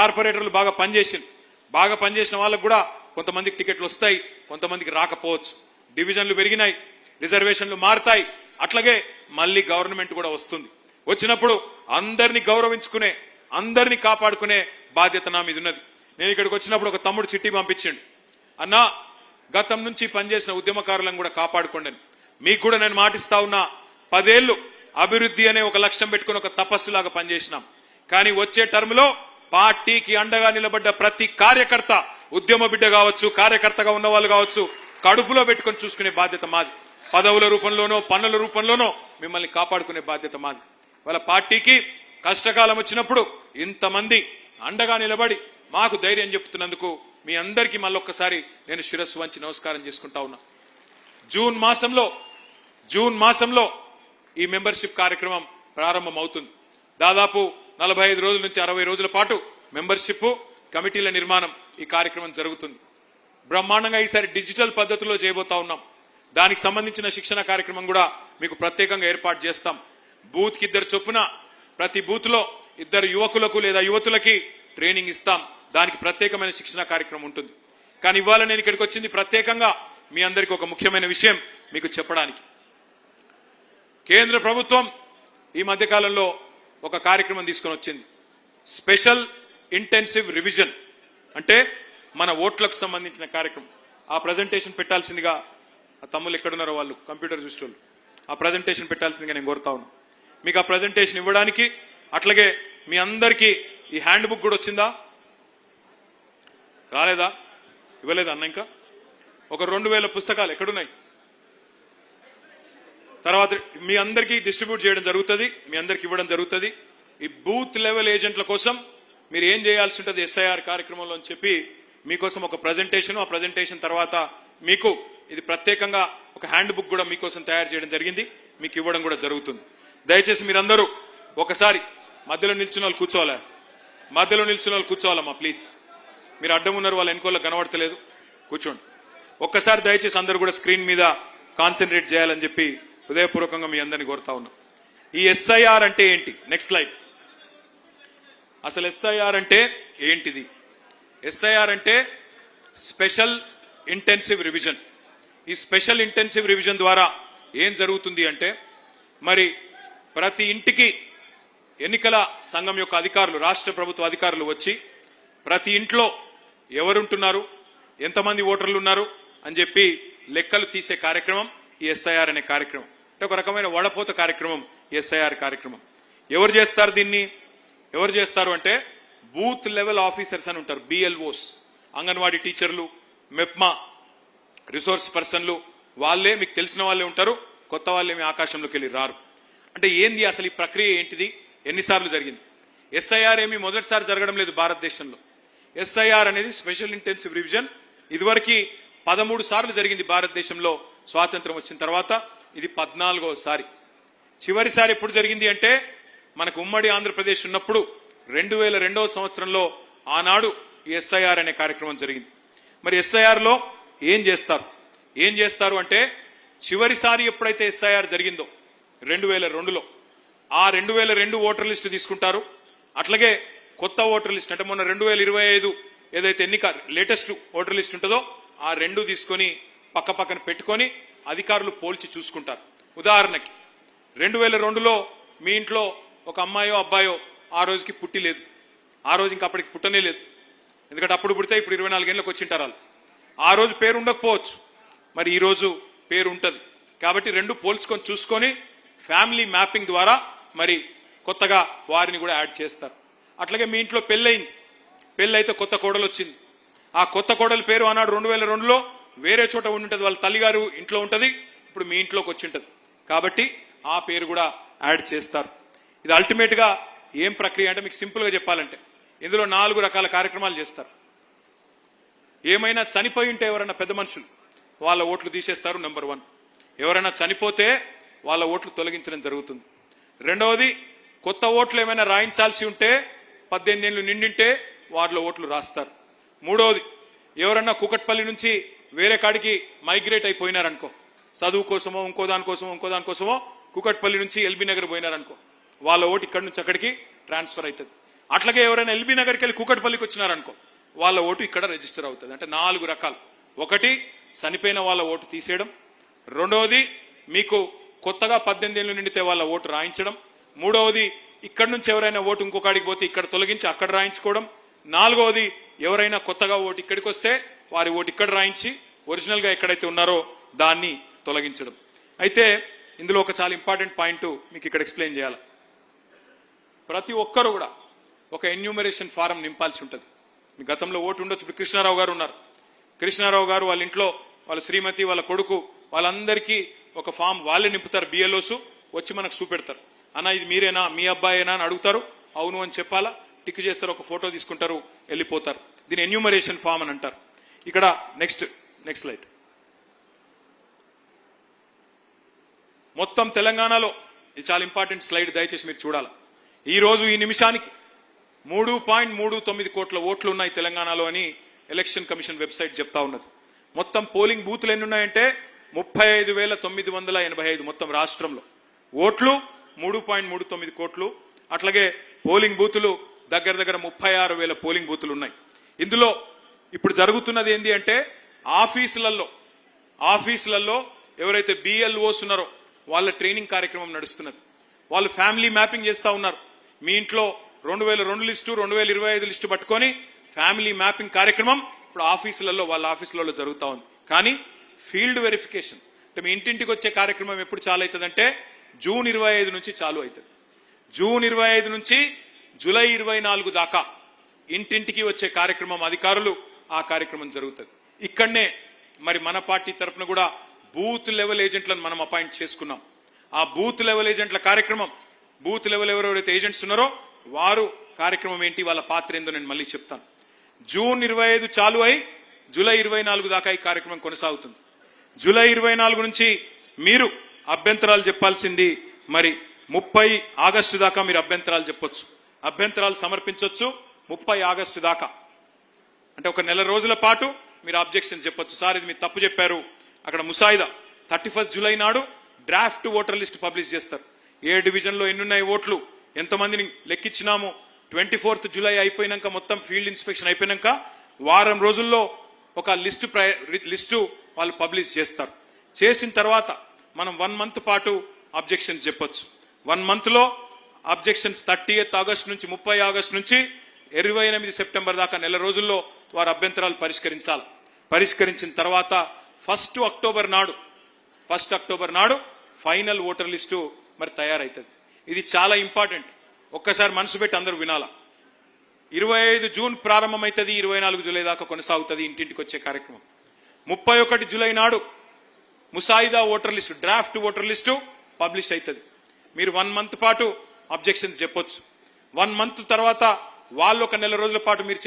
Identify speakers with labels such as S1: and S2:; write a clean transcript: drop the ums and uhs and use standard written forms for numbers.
S1: కార్పొరేటర్లు బాగా పనిచేసిన వాళ్ళకు కూడా కొంతమందికి టికెట్లు వస్తాయి, కొంతమందికి రాకపోవచ్చు. డివిజన్లు పెరిగినాయి, రిజర్వేషన్లు మారుతాయి. అట్లాగే మళ్ళీ గవర్నమెంట్ కూడా వస్తుంది. వచ్చినప్పుడు అందరినీ గౌరవించుకునే, అందరినీ కాపాడుకునే బాధ్యత నా మీద ఉన్నది. నేను ఇక్కడికి వచ్చినప్పుడు ఒక తమ్ముడు చిట్టి పంపించిండు, అన్నా గతం నుంచి పనిచేసిన ఉద్యమకారులను కూడా కాపాడుకోండి. మీకు కూడా నేను మాటిస్తా ఉన్నా, 10 ఏళ్లు అభివృద్ధి అనే ఒక లక్ష్యం పెట్టుకుని ఒక తపస్సులాగా పనిచేసినాం. కానీ వచ్చే టర్మ్ లో పార్టీకి అండగా నిలబడ్డ ప్రతి కార్యకర్త, ఉద్యమ బిడ్డ కావచ్చు, కార్యకర్తగా ఉన్న వాళ్ళు కావచ్చు, కడుపులో పెట్టుకొని చూసుకునే బాధ్యత మాది. పదవుల రూపంలోనో పన్నుల రూపంలోనో మిమ్మల్ని కాపాడుకునే బాధ్యత మాది. వాళ్ళ పార్టీకి కష్టకాలం వచ్చినప్పుడు ఇంతమంది అండగా నిలబడి మాకు ధైర్యం చెప్తున్నందుకు మీ అందరికీ మళ్ళొక్కసారి నేను శిరస్సు వంచి నమస్కారం చేసుకుంటా ఉన్నా. జూన్ మాసంలో ఈ మెంబర్షిప్ కార్యక్రమం ప్రారంభం అవుతుంది. దాదాపు 45 రోజుల నుంచి 60 రోజుల పాటు మెంబర్షిప్ కమిటీల నిర్మాణం ఈ కార్యక్రమం జరుగుతుంది. బ్రహ్మాండంగా ఈసారి డిజిటల్ పద్ధతిలో చేయబోతా ఉన్నాం. దానికి సంబంధించిన శిక్షణ కార్యక్రమం కూడా మీకు ప్రత్యేకంగా ఏర్పాటు చేస్తాం. బూత్ కి 2 చొప్పున ప్రతి బూత్ లో 2 యువకులకు లేదా యువతులకి ట్రైనింగ్ ఇస్తాం. దానికి ప్రత్యేకమైన శిక్షణ కార్యక్రమం ఉంటుంది. కానీ ఇవాళ నేను ఇక్కడికి వచ్చింది ప్రత్యేకంగా మీ అందరికీ ఒక ముఖ్యమైన విషయం మీకు చెప్పడానికి. కేంద్ర ప్రభుత్వం ఈ మధ్యకాలంలో ఒక కార్యక్రమం తీసుకొని వచ్చింది, స్పెషల్ ఇంటెన్సివ్ రివిజన్. అంటే మన ఓట్లకు సంబంధించిన కార్యక్రమం. ఆ ప్రజెంటేషన్ పెట్టాల్సిందిగా ఆ తమ్ముళ్ళు ఎక్కడున్నారో వాళ్ళు కంప్యూటర్ చూసేవాళ్ళు ఆ ప్రజెంటేషన్ పెట్టాల్సిందిగా నేను కోరుతా ఉన్నాను. మీకు ఆ ప్రజెంటేషన్ ఇవ్వడానికి, అట్లాగే మీ అందరికీ ఈ హ్యాండ్ బుక్ కూడా వచ్చిందా? రాలేదా? ఇవ్వలేదా అన్న? ఇంకా ఒక 2000 పుస్తకాలు ఎక్కడున్నాయి? తర్వాత మీ అందరికీ డిస్ట్రిబ్యూట్ చేయడం జరుగుతుంది, మీ అందరికి ఇవ్వడం జరుగుతుంది. ఈ బూత్ లెవెల్ ఏజెంట్ల కోసం మీరు ఏం చేయాల్సి ఉంటుంది ఎస్ఐఆర్ కార్యక్రమంలో అని చెప్పి మీకోసం ఒక ప్రజెంటేషన్, ఆ ప్రజెంటేషన్ తర్వాత మీకు ఇది ప్రత్యేకంగా ఒక హ్యాండ్ బుక్ కూడా మీకోసం తయారు చేయడం జరిగింది, మీకు ఇవ్వడం కూడా జరుగుతుంది. దయచేసి మీరందరూ ఒకసారి మధ్యలో నిల్చున్న వాళ్ళు కూర్చోవాలమ్మా ప్లీజ్. మీరు అడ్డం ఉన్నారు, వాళ్ళు ఎన్నికోళ్ళ కనబడతలేదు, కూర్చోండి. ఒక్కసారి దయచేసి అందరూ కూడా స్క్రీన్ మీద కాన్సన్ట్రేట్ చేయాలని చెప్పి హృదయపూర్వకంగా మీ అందరినీ కోరుతా ఉన్నాం. ఈ ఎస్ఐఆర్ అంటే ఏంటి? Next slide. అసలు ఎస్ఐఆర్ అంటే ఏంటిది? ఎస్ఐఆర్ అంటే స్పెషల్ ఇంటెన్సివ్ రివిజన్. ఈ స్పెషల్ ఇంటెన్సివ్ రివిజన్ ద్వారా ఏం జరుగుతుంది అంటే, మరి ప్రతి ఇంటికి ఎన్నికల సంఘం యొక్క అధికారులు, రాష్ట్ర ప్రభుత్వ అధికారులు వచ్చి ప్రతి ఇంట్లో ఎవరుంటున్నారు, ఎంతమంది ఓటర్లు ఉన్నారు అని చెప్పి లెక్కలు తీసే కార్యక్రమం ఈ ఎస్ఐఆర్ అనే కార్యక్రమం. అంటే ఒక రకమైన వడపోత కార్యక్రమం ఈ ఎస్ఐఆర్ కార్యక్రమం. ఎవరు చేస్తారు దీన్ని? ఎవరు చేస్తారు అంటే బూత్ లెవెల్ ఆఫీసర్స్ అని ఉంటారు, బిఎల్ఓస్, అంగన్వాడీ టీచర్లు, మెప్మా రిసోర్స్ పర్సన్లు, వాళ్ళే మీకు తెలిసిన వాళ్ళే ఉంటారు, కొత్త వాళ్ళేమి ఆకాశంలోకి వెళ్ళి రారు. అంటే ఏంది అసలు ఈ ప్రక్రియ ఏంటిది, ఎన్నిసార్లు జరిగింది? ఎస్ఐఆర్ ఏమి మొదటిసారి జరగడం లేదు భారతదేశంలో. ఎస్ఐఆర్ అనేది స్పెషల్ ఇంటెన్సివ్ రివిజన్ ఇదివరకు 13 సార్లు జరిగింది భారతదేశంలో. స్వాతంత్రం వచ్చిన తర్వాత ఇది 14వ సారి. చివరిసారి ఎప్పుడు జరిగింది అంటే మనకు ఉమ్మడి ఆంధ్రప్రదేశ్ ఉన్నప్పుడు 2002వ సంవత్సరంలో ఆనాడు ఈ ఎస్ఐఆర్ అనే కార్యక్రమం జరిగింది. మరి ఎస్ఐఆర్ లో ఏం చేస్తారు అంటే చివరిసారి ఎప్పుడైతే ఎస్ఐఆర్ జరిగిందో 2002లో ఆ 2002 ఓటర్ లిస్టు తీసుకుంటారు. అట్లాగే కొత్త ఓటర్ లిస్ట్ అంటే మొన్న 2025 ఏదైతే ఎన్నిక లేటెస్ట్ ఓటర్ లిస్ట్ ఉంటుందో ఆ 2 తీసుకొని పక్కన పెట్టుకొని అధికారులు పోల్చి చూసుకుంటారు. ఉదాహరణకి 2002లో మీ ఇంట్లో ఒక అమ్మాయో అబ్బాయో ఆ రోజుకి పుట్టి లేదు, ఆ రోజు ఇంకా అప్పటికి పుట్టనే లేదు, ఎందుకంటే అప్పుడు పుడితే ఇప్పుడు 24 ఏళ్ళకి వచ్చింటారు వాళ్ళు. ఆ రోజు పేరు ఉండకపోవచ్చు, మరి ఈ రోజు పేరు ఉంటుంది. కాబట్టి 2 పోల్చుకొని చూసుకొని ఫ్యామిలీ మ్యాపింగ్ ద్వారా మరి కొత్తగా వారిని కూడా యాడ్ చేస్తారు. అట్లాగే మీ ఇంట్లో పెళ్ళయింది, పెళ్ళైతే కొత్త కోడలు వచ్చింది, ఆ కొత్త కోడలి పేరు ఆనాడు 2002లో వేరే చోట ఉండి వాళ్ళ తల్లిగారు ఇంట్లో ఉంటుంది, ఇప్పుడు మీ ఇంట్లోకి వచ్చి ఉంటుంది, కాబట్టి ఆ పేరు కూడా యాడ్ చేస్తారు. ఇది అల్టిమేట్ గా ఏం ప్రక్రియ అంటే మీకు సింపుల్ గా చెప్పాలంటే ఇందులో 4 రకాల కార్యక్రమాలు చేస్తారు. ఏమైనా చనిపోయి ఉంటే ఎవరైనా పెద్ద మనుషులు వాళ్ళ ఓట్లు తీసేస్తారు, నెంబర్ 1. ఎవరైనా చనిపోతే వాళ్ళ ఓట్లు తొలగించడం జరుగుతుంది. రెండవది, కొత్త ఓట్లు ఏమైనా రాయించాల్సి ఉంటే 18 ఏళ్ళు నిండింటే వాళ్ళ ఓట్లు రాస్తారు. మూడవది, ఎవరన్నా కుకట్పల్లి నుంచి వేరే కాడికి మైగ్రేట్ అయిపోయినారనుకో, చదువు కోసమో ఇంకో దానికోసమో కుకట్పల్లి నుంచి ఎల్బీ నగర్ పోయినారనుకో, వాళ్ళ ఓటు ఇక్కడి నుంచి అక్కడికి ట్రాన్స్ఫర్ అవుతుంది. అట్లాగే ఎవరైనా ఎల్బీ నగర్కి వెళ్ళి కూకట్పల్లికి వచ్చినారనుకో వాళ్ళ ఓటు ఇక్కడ రిజిస్టర్ అవుతుంది. అంటే 4 రకాలు. ఒకటి చనిపోయిన వాళ్ళ ఓటు తీసేయడం, రెండవది మీకు కొత్తగా 18 ఏళ్ళు నిండితే వాళ్ళ ఓటు రాయించడం, మూడవది ఇక్కడ నుంచి ఎవరైనా ఓటు ఇంకొకడికి పోతే ఇక్కడ తొలగించి అక్కడ రాయించుకోవడం, నాలుగవది ఎవరైనా కొత్తగా ఓటు ఇక్కడికి వస్తే వారి ఓటు ఇక్కడ రాయించి ఒరిజినల్ గా ఎక్కడైతే ఉన్నారో దాన్ని తొలగించడం. అయితే ఇందులో ఒక చాలా ఇంపార్టెంట్ పాయింట్ మీకు ఇక్కడ ఎక్స్ప్లెయిన్ చేయాలి. ప్రతి ఒక్కరు కూడా ఒక ఎన్యూమరేషన్ ఫారం నింపాల్సి ఉంటుంది. మీ గతంలో ఓటు ఉండొచ్చు. ఇప్పుడు కృష్ణారావు గారు ఉన్నారు. కృష్ణారావు గారు వాళ్ళ ఇంట్లో వాళ్ళ శ్రీమతి వాళ్ళ కొడుకు వాళ్ళందరికీ ఒక ఫామ్ వాళ్ళే నింపుతారు. బిఎల్ఓస్ వచ్చి మనకు చూపెడతారు. అన్న ఇది మీరేనా, మీ అబ్బాయేనా అని అడుగుతారు. అవును అని చెప్పాలా, టిక్ చేస్తారు, ఒక ఫోటో తీసుకుంటారు, వెళ్ళిపోతారు. దీని ఎన్యూమరేషన్ ఫామ్ అని అంటారు. ఇక్కడ నెక్స్ట్ స్లైడ్. మొత్తం తెలంగాణలో ఇది చాలా ఇంపార్టెంట్ స్లైడ్, దయచేసి మీరు చూడాలి. ఈ రోజు ఈ నిమిషానికి 3.39 కోట్ల ఓట్లు ఉన్నాయి తెలంగాణలో అని ఎలక్షన్ కమిషన్ వెబ్సైట్ చెప్తా ఉన్నది. మొత్తం పోలింగ్ బూతులు ఎన్ని ఉన్నాయంటే 35,985 మొత్తం రాష్ట్రంలో. ఓట్లు 3.39 కోట్లు. అట్లాగే పోలింగ్ బూతులు దగ్గర 36,000 పోలింగ్ బూతులు ఉన్నాయి. ఇందులో ఇప్పుడు జరుగుతున్నది ఏంటి అంటే ఆఫీసులలో ఎవరైతే బిఎల్ఓస్ ఉన్నారో వాళ్ళ ట్రైనింగ్ కార్యక్రమం నడుస్తున్నది. వాళ్ళు ఫ్యామిలీ మ్యాపింగ్ చేస్తా ఉన్నారు. మీ ఇంట్లో 2002 లిస్టు 2025 లిస్టు పట్టుకొని ఫ్యామిలీ మ్యాపింగ్ కార్యక్రమం ఇప్పుడు వాళ్ళ ఆఫీసులలో జరుగుతూ ఉంది. కానీ ఫీల్డ్ వెరిఫికేషన్ అంటే మీ ఇంటింటికి వచ్చే కార్యక్రమం ఎప్పుడు చాలు అవుతుందంటే జూన్ 25 నుంచి చాలు అవుతుంది. జూన్ 25 నుంచి జూలై 24 దాకా ఇంటింటికి వచ్చే కార్యక్రమం అధికారులు ఆ కార్యక్రమం జరుగుతుంది. ఇక్కడనే మరి మన పార్టీ తరఫున కూడా బూత్ లెవెల్ ఏజెంట్లను మనం అపాయింట్ చేసుకున్నాం. ఆ బూత్ లెవెల్ ఏజెంట్ల కార్యక్రమం, బూత్ లెవెల్ ఎవరెవరైతే ఏజెంట్స్ ఉన్నారో వారు కార్యక్రమం ఏంటి, వాళ్ళ పాత్ర ఏందో నేను మళ్ళీ చెప్తాను. జూన్ 25 చాలు అయి జూలై 24 దాకా ఈ కార్యక్రమం కొనసాగుతుంది. జూలై 24 నుంచి మీరు అభ్యంతరాలు చెప్పాల్సింది మరి 30 ఆగస్టు దాకా మీరు అభ్యంతరాలు చెప్పొచ్చు, అభ్యంతరాలు సమర్పించవచ్చు 30 ఆగస్టు దాకా. అంటే ఒక నెల రోజుల పాటు మీరు అబ్జెక్షన్ చెప్పొచ్చు. సార్ ఇది మీరు తప్పు చెప్పారు. అక్కడ ముసాయిదా 31 జూలై నాడు డ్రాఫ్ట్ ఓటర్ లిస్ట్ పబ్లిష్ చేస్తారు. ఏ డివిజన్లో ఎన్నున్నాయి ఓట్లు, ఎంతమందిని లెక్కించినాము. 24 జూలై అయిపోయినాక మొత్తం ఫీల్డ్ ఇన్స్పెక్షన్ అయిపోయినాక వారం రోజుల్లో ఒక లిస్టు వాళ్ళు పబ్లిష్ చేస్తారు. చేసిన తర్వాత మనం 1 మంత్ పాటు అబ్జెక్షన్స్ చెప్పొచ్చు. 1 మంత్ లో అబ్జెక్షన్స్ 30 ఆగస్టు నుంచి 30 ఆగస్టు నుంచి 28 సెప్టెంబర్ దాకా నెల రోజుల్లో వారు అభ్యంతరాలు పరిష్కరించాలి. పరిష్కరించిన తర్వాత 1 అక్టోబర్ నాడు ఫైనల్ ఓటర్ లిస్టు మరి తయారైతుంది. ఇది చాలా ఇంపార్టెంట్. ఒక్కసారి మనసు పెట్టి అందరూ వినాలా. 25 జూన్ ప్రారంభమైతుంది, 24 జూలై దాకా కొనసాగుతుంది ఇంటింటికి వచ్చే కార్యక్రమం. 31 జూలై నాడు ముసాయిదా voter list, draft voter list publish అవుతుంది. మీరు 1 మంత్ పాటు అబ్జెక్షన్స్ చెప్పొచ్చు. 1 మంత్ తర్వాత వాళ్ళు ఒక నెల రోజుల పాటు మీరు